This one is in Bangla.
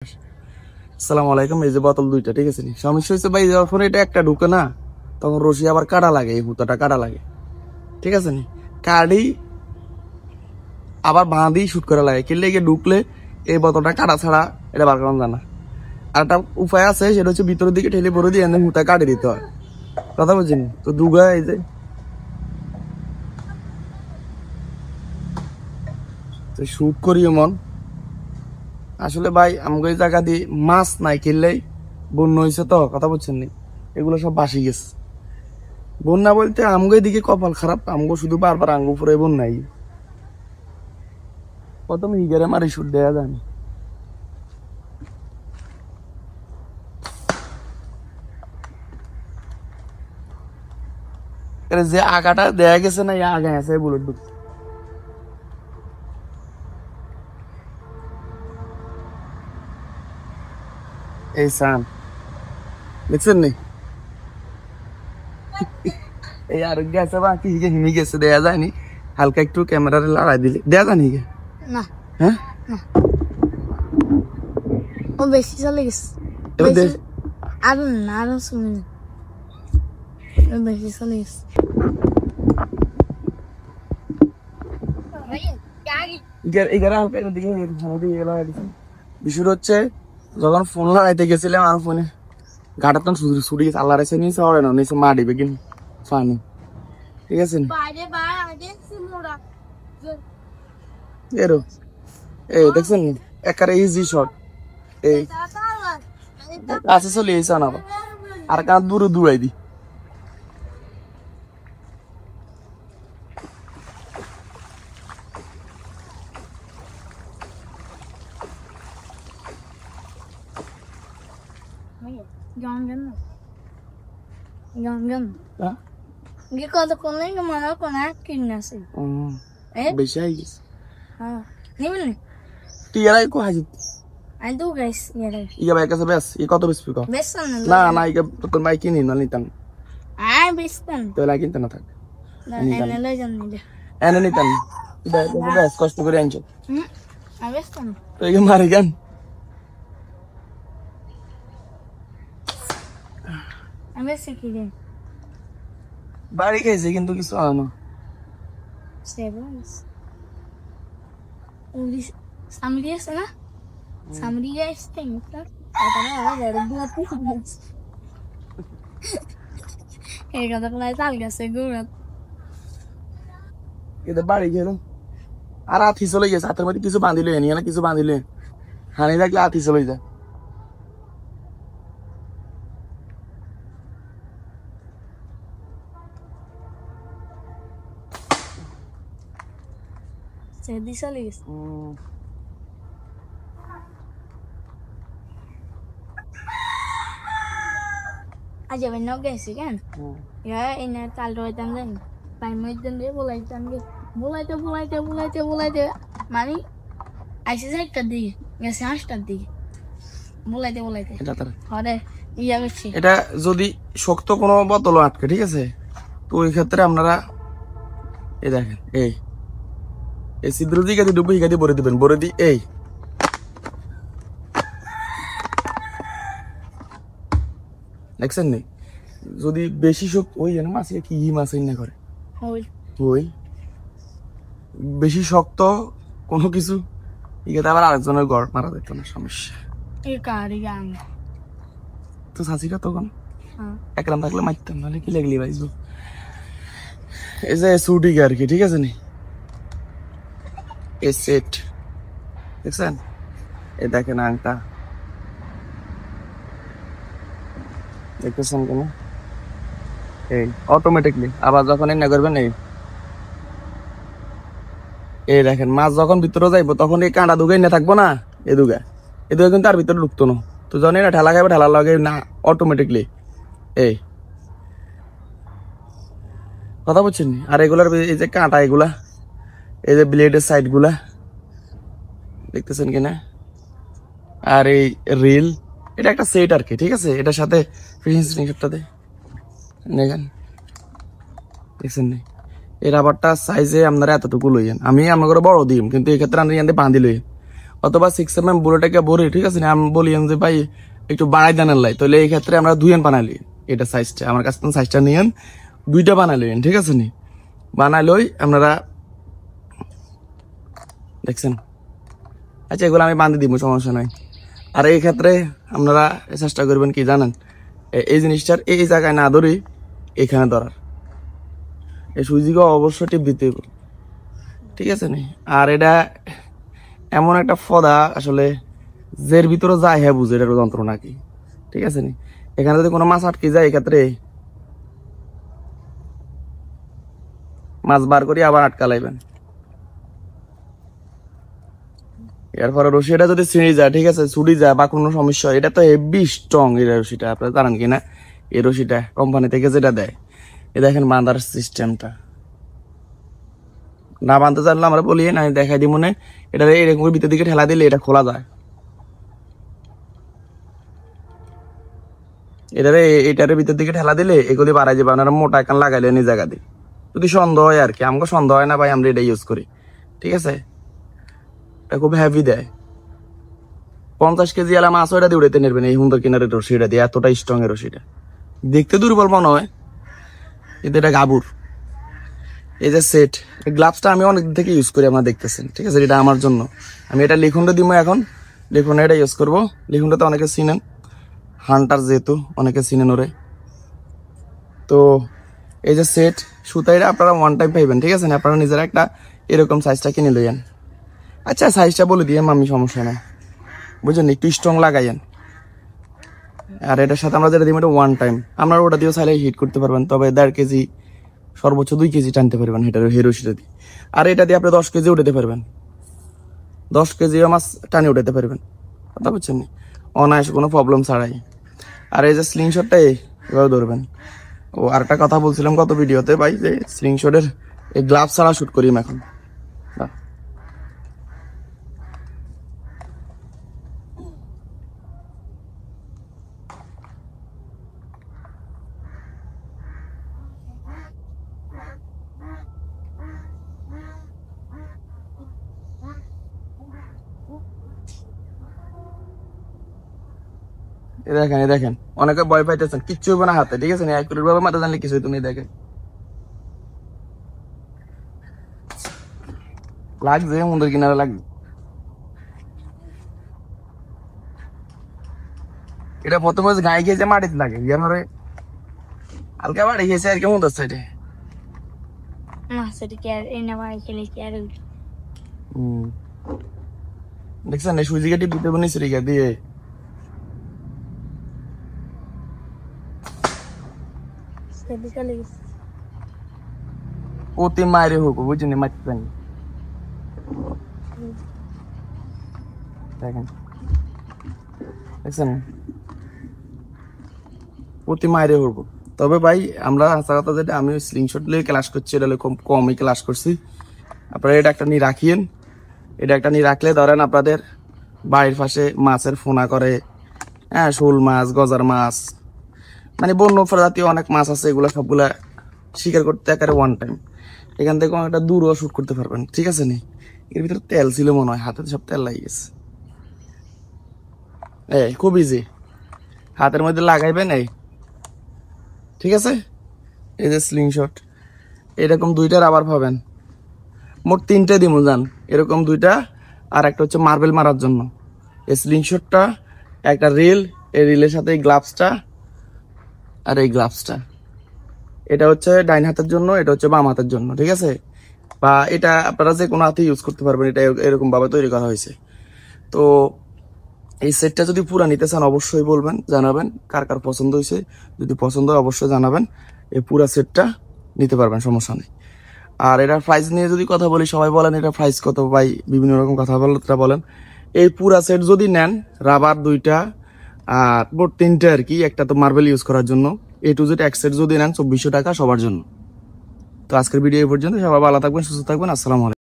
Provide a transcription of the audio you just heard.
আসসালামু আলাইকুম। এই যে বোতল দুইটা, ঠিক আছে নি? সমস্যা হচ্ছে ভাই, যখন এটা একটা ঢুকে না, তখন রশি আবার কাটা লাগে, এই হুতাটা কাটা লাগে, ঠিক আছে নি? কাটি আবার বাঁধি শুট করা লাগে, কিনলে গিয়ে ঢুকলে এই বোতলটা কাটা ছাড়া এটা বার করানো যায় না। আর একটা উপায় আছে, সেটা হচ্ছে ভিতরের দিকে ঠেলে ভরে দিয়ে হুতা কাটে দিতে হয়। কথা বুঝিনি তো দুগা এই যে শুট করি এমন। আসলে ভাই আমাকে এই জায়গা দিয়ে মাছ নাই, কিনলেই বন্যা হয়েছে তো, কথা বুঝছেন নি? এগুলো সব বাসি গেছে। বন্যা বলতে আমগো দিকে কপাল খারাপ, আমগো শুধু বারবার আঙ্গু ফুরে বন্যাই। প্রথমে হিগারে মারি শুট দেয়া যায় না। এর যে আগাটা দেয়া গেছে না, ইয়া আগা আছে বুলেট ঢুক। এই সান দেখছেন নি? এই আর গেছে বা কি হিগে হিমি গেছে, দেয়া যায়নি। হালকা একটু ক্যামেরার লড়াই দিলে দেয়া যায়নি হিগে। না হ্যাঁ না, ও বেশি চলে গেছে। এবার দেখ, আরো না, আরো শুনে না, ও বেশি চলে গেছে। এগারে হালকা এর দিকে বিষয় হচ্ছে, যখন ফোন লড়াইতে গেছিলাম আর ফোনে গাটা তখন ছুটি গেছে, আল্লাহ রেছে নিচে ওরে না, নিচে মা দিবে কিন্তু ফানি, ঠিক আছে নি? এরো এই দেখছেন নি? একারে ইজি শট। এই কাছে চলে এসে না, আর কান দূরে দূরাই দি। কত করলে মনে কোন কিনে আছে বেশি আই গেছে। নিবেন টিয়ারাই কো হাজি আমি তো গাইস ইয়া ভাই কাছে বেশ ই কত বেশ পিকো বেশ না না ইয়া তোর মাই কিনি না নিতাম আই বেশ তো লাগি কিনতে না থাক এনে লই যান নিলে এনে নিতাম এটা বেশ কষ্ট করে আনছো আমি বেশ তো এই মারি গান আমি বেশ কি রে বাড়ি খাইছে কিন্তু কিছু হয় না। সেভেন্স উলিশ সামরি আছে না, সামরি গাইস থিং তো তারা আবার দুয়াত ফুটবলস এই কথা প্রায় চাল গেছে গুড়া এটা বাড়ি গেল আর আথি চলে গেছে, হাতের মধ্যে কিছু বাঁধিলে নিয়ে না, কিছু বাঁধিলে হানি থাকলে আথি চলে যায়। সেদি চলে গেছে আজ আমি ন গেছি কেন ইয়া এনে তাল রইতাম দেন পাই মইতাম দে বলাইতাম দে বলাইতে মানে আইসি সাইটটার দিকে গেছে 8টার দিকে বলাইতে এটা তার হরে ইয়া বেশি এটা যদি শক্ত কোনো বোতল আটকে, ঠিক আছে, তো ওই ক্ষেত্রে আপনারা এই দেখেন এই এই ছিদ্র দিকে ডুবো হিগাদি ভরে দিবেন, ভরে দি এই দেখছেন নি? যদি বেশি শক্ত ওই জানো মাছ কি মাছ না করে হই ওই বেশি শক্ত কোনো কিছু ইগাতে আবার আরেকজনের গড় মারা যেত না, সমস্যা। এই কারি গান তো চাষিরা তখন হ্যাঁ একরাম থাকলে মারতাম, নাহলে কি লাগলি ভাইজু। এই যে সুটি আর কি, ঠিক আছে নি? এই সেট দেখছেন, এই দেখেন আংটা দেখতেছেন কেন, এই অটোমেটিকলি আবার যখন এনে করবেন এই দেখেন মাছ যখন ভিতরে যাইবো তখন এই কাঁটা দুগে না থাকবো না, এদুগা কিন্তু তার ভিতরে ঢুকতো না, তো যখন এটা ঠেলা খাবে ঠেলা লাগে না অটোমেটিকলি এই কথা বলছেন। আর এগুলার এই যে কাঁটা এগুলা, এই যে ব্লেডের সাইড গুলা দেখতেছেন কিনা, আর এই রিল, এটা একটা সেট আর কি, ঠিক আছে, এটার সাথে ফিনিশিংটাতে দেখেন দেখছেন নি? এই রাবারটা সাইজে আপনারা এতটুকু লইয়েন, আমি আমার বড় দিম, কিন্তু এই ক্ষেত্রে আপনি বাঁধি লইয়েন, অথবা 6mm বুড়োটাকে ভরে, ঠিক আছে, আমি বলি যে ভাই একটু বাড়াই দেন লাই, তাহলে এই ক্ষেত্রে আমরা 2N বানালি, এটা সাইজটা আমার কাছে সাইজটা নিয়েন, 2টা বানালেন, ঠিক আছে নি, বানাইলই আপনারা দেখছেন। আচ্ছা, এগুলো আমি বাঁধে দিব, সমস্যা নাই। আর এই ক্ষেত্রে আপনারা চেষ্টা করবেন কি জানেন, এই জিনিসটার এই জায়গায় না ধরি এখানে ধরার, এই সুইচিকে অবশ্যই টিপ দিতে হবে, ঠিক আছে নি। আর এটা এমন একটা ফদা আসলে যের ভিতরে যায় হ্যাঁ বুঝে এটার যন্ত্রণা কি, ঠিক আছে নি। এখানে যদি কোনো মাছ আটকে যায় এক্ষেত্রে মাছ বার করি আবার আটকা লাইবেন। এরপরে রশিটা যদি ছিঁড়ে যায়, ঠিক আছে, ছুটি যায় বা কোনো সমস্যা হয়, এটা তো হেভি স্ট্রং এই রশিটা, আপনারা জানেন কিনা। এই রশিটা কোম্পানি থেকে যেটা দেয়, এ দেখেন বাঁধার সিস্টেমটা, না বাঁধতে জানলে আমরা বলি না, দেখাই দিই মনে, এটা এরকম ভিতর দিকে ঠেলা দিলে এটা খোলা যায়, এটার ভিতর দিকে ঠেলা দিলে এগুলি বাড়াই যাবে। আপনারা মোটা এখান লাগাইলেন এই জায়গা দিয়ে, যদি সন্দেহ হয় আর কি, আমাকে সন্দেহ হয় না ভাই, আমরা এটা ইউজ করি, ঠিক আছে। এটা খুব হেভি দেয়, 50 কেজি আলা মাছ ওইটা দিয়ে উড়াইতে নেবেন এই সুন্দর কিনারের রশিটা দিয়ে, এতটা স্ট্রং এর রশিটা। দেখতে দুর্বল মনে হয় কিন্তু এটা গাবুর। এই যে সেট গ্লাভসটা আমি অনেক দিন থেকে ইউজ করি, আপনারা দেখতেছেন, ঠিক আছে। এটা আমার জন্য, আমি এটা লিখুনটা দিব এখন, লিখুনটা এটা ইউজ করবো। লিখুনটা তো অনেকে চিনেন, হান্টার যেহেতু অনেকে চিনেন ওরে। তো এই যে সেট সুতাইটা আপনারা ওয়ান টাইম পাইবেন, ঠিক আছে, আপনারা নিজেরা একটা এরকম সাইজটা কিনে লইয়েন। আচ্ছা, সাইজটা বলে দিয়ে আমি, সমস্যা নাই, বুঝলেন, একটু স্ট্রং লাগাইয়েন। আর এটার সাথে আমরা যেটা দিই এটা ওয়ান টাইম, আপনারা ওটা দিয়েও চাইলে হিট করতে পারবেন, তবে 1.5 কেজি সর্বোচ্চ 2 কেজি টানতে পারবেন হেটার হেরোসিটা দিয়ে। আর এটা দিয়ে আপনি 10 কেজি উঠাতে পারবেন, 10 কেজিও মাছ টানে উঠাতে পারবেন, কথা বুঝছেন, অনায়াসে কোনো প্রবলেম ছাড়াই। আর এই যে স্লিংশটটা এভাবে ধরবেন। ও আরেকটা কথা বলছিলাম গত ভিডিওতে ভাই, যে স্লিংশটের এই গ্লাভস ছাড়া শুট করি এখন। দেখেন, দেখেন, অনেকে ভয় পাইতেছেন, কিচ্ছু হবে না হাতে, ঠিক আছে, অ্যাকুরেট ভাবে মাথা জানলে কিছু তুমি দেখেন লাগছে মুন্ডের কিনারে লাগবে। এটা প্রথমে গায়ে খেয়েছে মাটিতে লাগে, ইয়ারে হালকা বাড়ি খেয়েছে আর কেমন হচ্ছে এটা। দেখছেন এই সুইজি কেটে দিতে বনিস রেখা দিয়ে অতি মায়ের হোক, বুঝছেন, মারতে জানি। দেখেন, দেখছেন অতি মায়ের হোক। তবে ভাই আমরা আশা কথা যেটা, আমি স্লিংশট নিয়ে ক্লাস করছি, এটা খুব কমই ক্লাস করছি। আপনারা এটা একটা নিয়ে রাখিয়েন, এটা একটা নিয়ে রাখলে ধরেন আপনাদের বাড়ির পাশে মাছের ফোনা করে, হ্যাঁ, শোল মাছ, গজার মাছ, মানে বন্য জাতীয় অনেক মাছ আছে, এগুলো সবগুলা শিকার করতে একেবারে ওয়ান টাইম। এখান থেকে অনেকটা দূরও শুট করতে পারবেন, ঠিক আছে নি। এর ভিতরে তেল ছিল মনে হয়, হাতে সব তেল লাগিয়ে গেছে। এই খুব ইজি, হাতের মধ্যে লাগাইবেন এই, ঠিক আছে। এই যে স্লিংশট, এরকম 2টা রাবার পাবেন, মোট 3টে দিমু যান, এরকম 2টা। আর একটা হচ্ছে মার্বেল মারার জন্য এই স্লিংশটটা, একটা রিল, এই রিলের সাথে এই গ্লাভসটা, আর এই গ্লাভসটা। এটা হচ্ছে ডাইন হাতের জন্য, এটা হচ্ছে বাম হাতের জন্য, ঠিক আছে। বা এটা আপনারা যে কোনো হাতে ইউজ করতে পারবেন, এটা এরকম ভাবে তৈরি করা হয়েছে। তো এই সেটটা যদি পুরা নিতে চান অবশ্যই বলবেন, জানাবেন কার কার পছন্দ হয়েছে। যদি পছন্দ হয় অবশ্যই জানাবেন, এই পুরা সেটটা নিতে পারবেন, সমস্যা নেই। আর এটার প্রাইস নিয়ে যদি কথা বলি, সবাই বলেন এটা প্রাইস কত ভাই, বিভিন্ন রকম কথাবার্তা বলেন। এই পুরা সেট যদি নেন, রাবার 2টা আর মোট 3টে আর কি, একটা তো মার্বেল ইউজ করার জন্য, A to Z এক সেট যদি নেন 2400 টাকা সবার জন্য। তো আজকের ভিডিও এই পর্যন্ত, সবাই ভালো থাকবেন, সুস্থ থাকবেন, আসসালামু আলাইকুম।